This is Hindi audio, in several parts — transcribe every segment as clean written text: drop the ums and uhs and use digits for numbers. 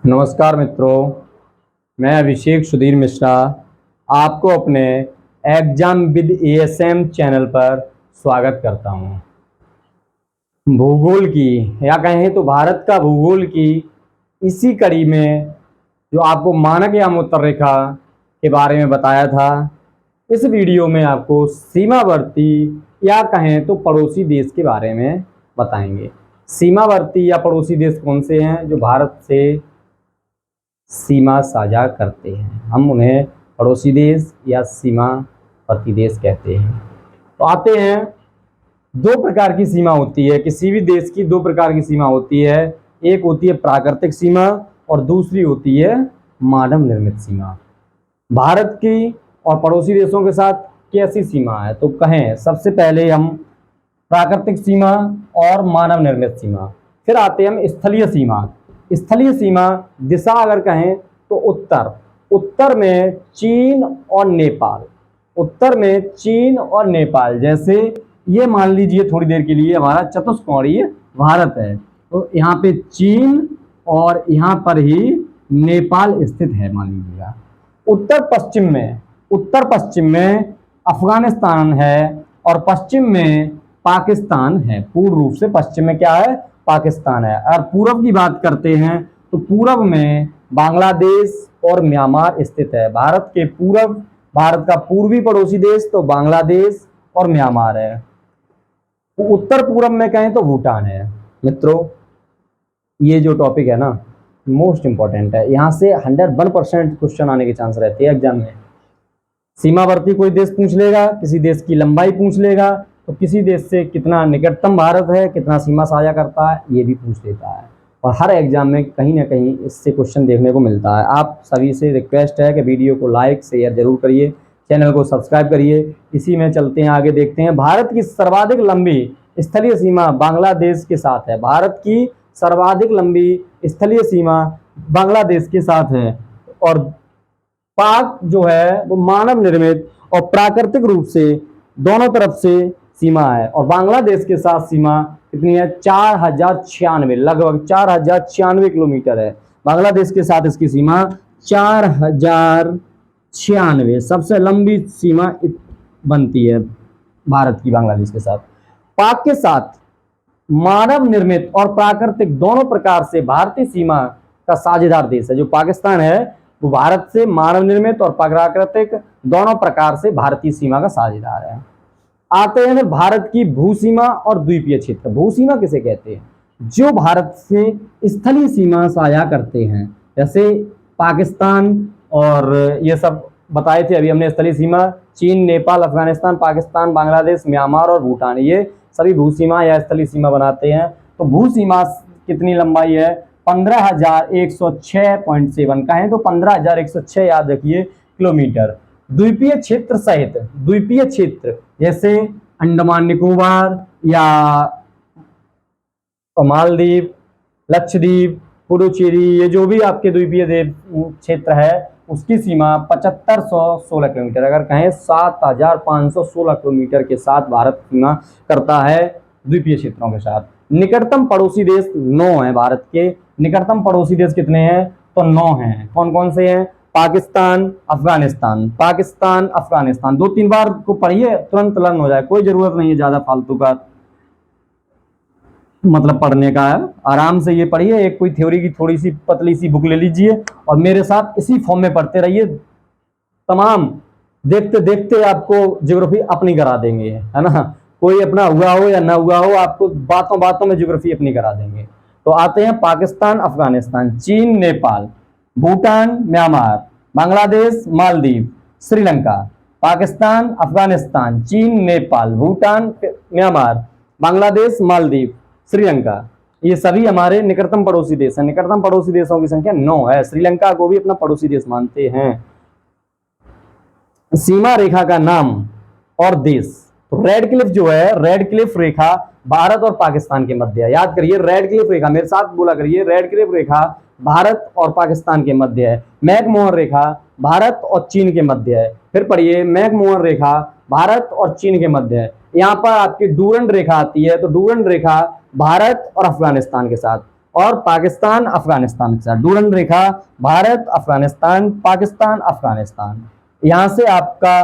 नमस्कार मित्रों, मैं अभिषेक सुधीर मिश्रा आपको अपने एग्जाम विद एएसएम चैनल पर स्वागत करता हूं। भूगोल की या कहें तो भारत का भूगोल की इसी कड़ी में जो आपको मानक याम उत्तर रेखा के बारे में बताया था, इस वीडियो में आपको सीमावर्ती या कहें तो पड़ोसी देश के बारे में बताएंगे। सीमावर्ती या पड़ोसी देश कौन से हैं जो भारत से सीमा साझा करते हैं, हम उन्हें पड़ोसी देश या सीमावर्ती देश कहते हैं। तो आते हैं, दो प्रकार की सीमा होती है, किसी भी देश की दो प्रकार की सीमा होती है। एक होती है प्राकृतिक सीमा और दूसरी होती है मानव निर्मित सीमा। भारत की और पड़ोसी देशों के साथ कैसी सीमा है, तो कहें सबसे पहले हम प्राकृतिक सीमा और मानव निर्मित सीमा, फिर आते हैं हम स्थलीय सीमा। स्थलीय सीमा दिशा अगर कहें तो उत्तर में चीन और नेपाल, उत्तर में चीन और नेपाल। जैसे ये मान लीजिए थोड़ी देर के लिए हमारा चतुष्कोणीय भारत है, तो यहाँ पे चीन और यहाँ पर ही नेपाल स्थित है मान लीजिएगा। उत्तर पश्चिम में अफगानिस्तान है और पश्चिम में पाकिस्तान है। पूर्व रूप से पश्चिम में क्या है, पाकिस्तान है। और पूरब की बात करते हैं तो पूरब में बांग्लादेश और म्यांमार स्थित है। भारत का पूर्वी पड़ोसी देश तो बांग्लादेश और म्यांमार है। उत्तर पूरब में कहें तो भूटान है। मित्रों, ये जो टॉपिक है ना, मोस्ट इंपॉर्टेंट है, यहाँ से 101% क्वेश्चन आने के चांस रहते हैं एग्जाम में। सीमावर्ती कोई देश पूछ लेगा, किसी देश की लंबाई पूछ लेगा, तो किसी देश से कितना निकटतम भारत है, कितना सीमा साझा करता है, ये भी पूछ लेता है। और हर एग्जाम में कहीं ना कहीं इससे क्वेश्चन देखने को मिलता है। आप सभी से रिक्वेस्ट है कि वीडियो को लाइक शेयर जरूर करिए, चैनल को सब्सक्राइब करिए। इसी में चलते हैं आगे, देखते हैं भारत की सर्वाधिक लंबी स्थलीय सीमा बांग्लादेश के साथ है। भारत की सर्वाधिक लंबी स्थलीय सीमा बांग्लादेश के साथ है। और पाक जो है वो मानव निर्मित और प्राकृतिक रूप से दोनों तरफ से सीमा है। और बांग्लादेश के साथ सीमा कितनी है, 4096, लगभग 4096 किलोमीटर है। बांग्लादेश के साथ इसकी सीमा 4096, सबसे लंबी सीमा बनती है भारत की बांग्लादेश के साथ। पाक के साथ मानव निर्मित और प्राकृतिक दोनों प्रकार से भारतीय सीमा का साझेदार देश है। जो पाकिस्तान है वो भारत से मानव निर्मित और प्राकृतिक दोनों प्रकार से भारतीय सीमा का साझेदार है। आते हैं भारत की भूसीमा और द्वीपीय क्षेत्र। भूसीमा किसे कहते हैं, जो भारत से स्थलीय सीमा साझा करते हैं, जैसे पाकिस्तान और ये सब बताए थे अभी हमने। स्थलीय सीमा चीन, नेपाल, अफगानिस्तान, पाकिस्तान, बांग्लादेश, म्यांमार और भूटान, ये सभी भूसीमा या स्थलीय सीमा बनाते हैं। तो भूसीमा कितनी लंबाई है, 15,106.7, कहें तो 15,106 याद रखिए किलोमीटर। द्वीपीय क्षेत्र सहित, द्वीपीय क्षेत्र जैसे अंडमान निकोबार या मालदीव, लक्षद्वीप, पुडुचेरी, ये जो भी आपके द्वीपीय क्षेत्र है उसकी सीमा 7516 किलोमीटर, अगर कहें 7516 किलोमीटर के साथ भारत सीमा करता है द्वीपीय क्षेत्रों के साथ। निकटतम पड़ोसी देश 9 है भारत के। निकटतम पड़ोसी देश कितने हैं, तो 9 हैं। कौन कौन से हैं, पाकिस्तान, अफगानिस्तान, पाकिस्तान, अफगानिस्तान। 2-3 बार को पढ़िए, तुरंत लर्न हो जाए, कोई जरूरत नहीं है ज्यादा फालतू का मतलब पढ़ने का है। आराम से ये पढ़िए, एक कोई थ्योरी की थोड़ी सी पतली सी बुक ले लीजिए और मेरे साथ इसी फॉर्म में पढ़ते रहिए। तमाम देखते देखते आपको ज्योग्राफी अपनी करा देंगे, है ना। कोई अपना हुआ हो या ना हुआ हो, आपको बातों बातों में ज्योग्राफी अपनी करा देंगे। तो आते हैं पाकिस्तान, अफगानिस्तान, चीन, नेपाल, भूटान, म्यांमार, बांग्लादेश, मालदीव, श्रीलंका। पाकिस्तान, अफगानिस्तान, चीन, नेपाल, भूटान, म्यांमार, बांग्लादेश, मालदीव, श्रीलंका, ये सभी हमारे निकटतम पड़ोसी देश हैं। निकटतम पड़ोसी देशों की संख्या 9 है। श्रीलंका को भी अपना पड़ोसी देश मानते हैं। सीमा रेखा का नाम और देश, तो रेड क्लिफ जो है, रेड क्लिफ रेखा भारत और पाकिस्तान के मध्य है। याद करिए, रेड क्लिफ रेखा मेरे साथ बोला करिए, रेड क्लिफ रेखा भारत और पाकिस्तान के मध्य है। मैकमोहन रेखा भारत और चीन के मध्य है। फिर पढ़िए, मैकमोहन रेखा भारत और चीन के मध्य है। यहाँ पर आपकी डूरंड रेखा आती है, तो डूरंड रेखा भारत और अफगानिस्तान के साथ। और पाकिस्तान अफगानिस्तान के साथ डूरन रेखा, भारत अफगानिस्तान पाकिस्तान अफगानिस्तान, यहाँ से आपका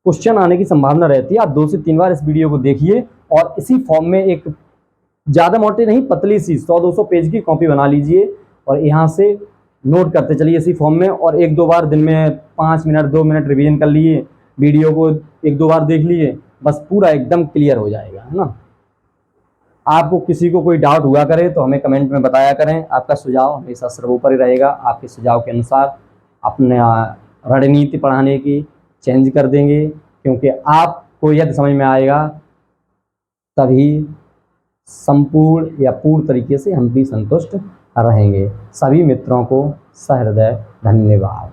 क्वेश्चन आने की संभावना रहती है। आप 2 से 3 बार इस वीडियो को देखिए और इसी फॉर्म में एक ज़्यादा मोटी नहीं, पतली सी 100-200 पेज की कॉपी बना लीजिए और यहाँ से नोट करते चलिए इसी फॉर्म में, और 1-2 बार दिन में 5 मिनट 2 मिनट रिवीजन कर लिए, वीडियो को 1-2 बार देख लिए, बस पूरा एकदम क्लियर हो जाएगा, है ना। आपको किसी को कोई डाउट हुआ करे तो हमें कमेंट में बताया करें। आपका सुझाव हमेशा सर्वोपरि रहेगा। आपके सुझाव के अनुसार अपने रणनीति पढ़ाने की चेंज कर देंगे, क्योंकि आपको यदि समझ में आएगा तभी संपूर्ण या पूर्ण तरीके से हम भी संतुष्ट रहेंगे। सभी मित्रों को सहृदय धन्यवाद।